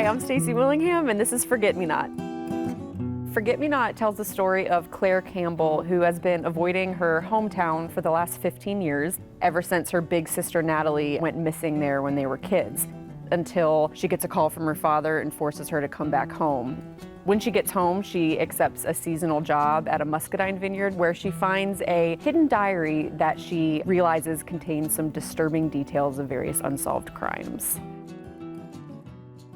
Hi, I'm Stacy Willingham, and this is Forget Me Not. Forget Me Not tells the story of Claire Campbell, who has been avoiding her hometown for the last 15 years, ever since her big sister Natalie went missing there when they were kids, until she gets a call from her father and forces her to come back home. When she gets home, she accepts a seasonal job at a muscadine vineyard where she finds a hidden diary that she realizes contains some disturbing details of various unsolved crimes.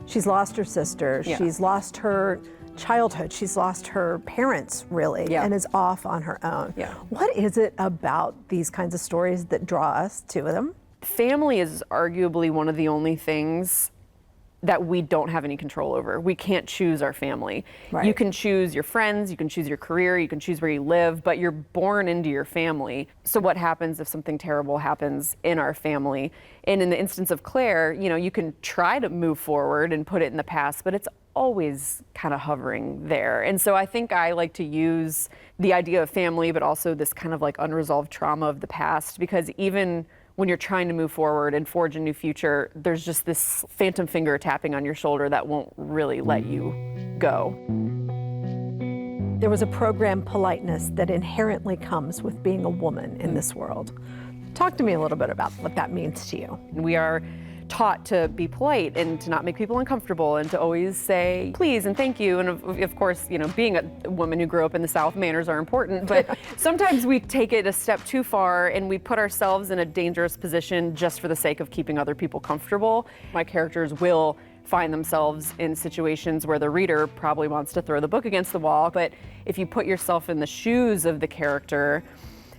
She's lost her sister, she's lost her childhood, she's lost her parents, really, and is off on her own. What is it about these kinds of stories that draw us to them? Family is arguably one of the only things that we don't have any control over. We can't choose our family. Right. You can choose your friends, you can choose your career, you can choose where you live, but you're born into your family. So what happens if something terrible happens in our family? And in the instance of Claire, you know, you can try to move forward and put it in the past, but it's always kind of hovering there. And so I think I like to use the idea of family, but also this kind of like unresolved trauma of the past, because even when you're trying to move forward and forge a new future, there's just this phantom finger tapping on your shoulder that won't really let you go. There was a program, politeness, that inherently comes with being a woman in this world. Talk to me a little bit about what that means to you. We are taught to be polite and to not make people uncomfortable and to always say please and thank you. And of course, you know, being a woman who grew up in the South, manners are important, but sometimes we take it a step too far and we put ourselves in a dangerous position just for the sake of keeping other people comfortable. My characters will find themselves in situations where the reader probably wants to throw the book against the wall, but if you put yourself in the shoes of the character,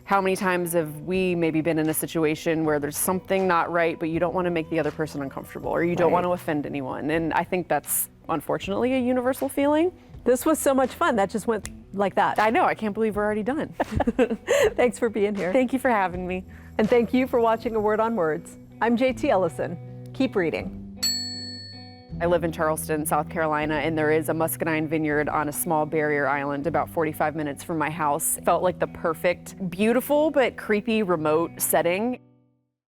how many times have we maybe been in a situation where there's something not right, but you don't want to make the other person uncomfortable, or you don't want to offend anyone? And I think that's unfortunately a universal feeling. This was so much fun. That just went like that. I know, I can't believe we're already done. Thanks for being here. Thank you for having me. And thank you for watching A Word on Words. I'm JT Ellison. Keep reading. I live in Charleston, South Carolina, and there is a muscadine vineyard on a small barrier island about 45 minutes from my house. It felt like the perfect, beautiful but creepy remote setting.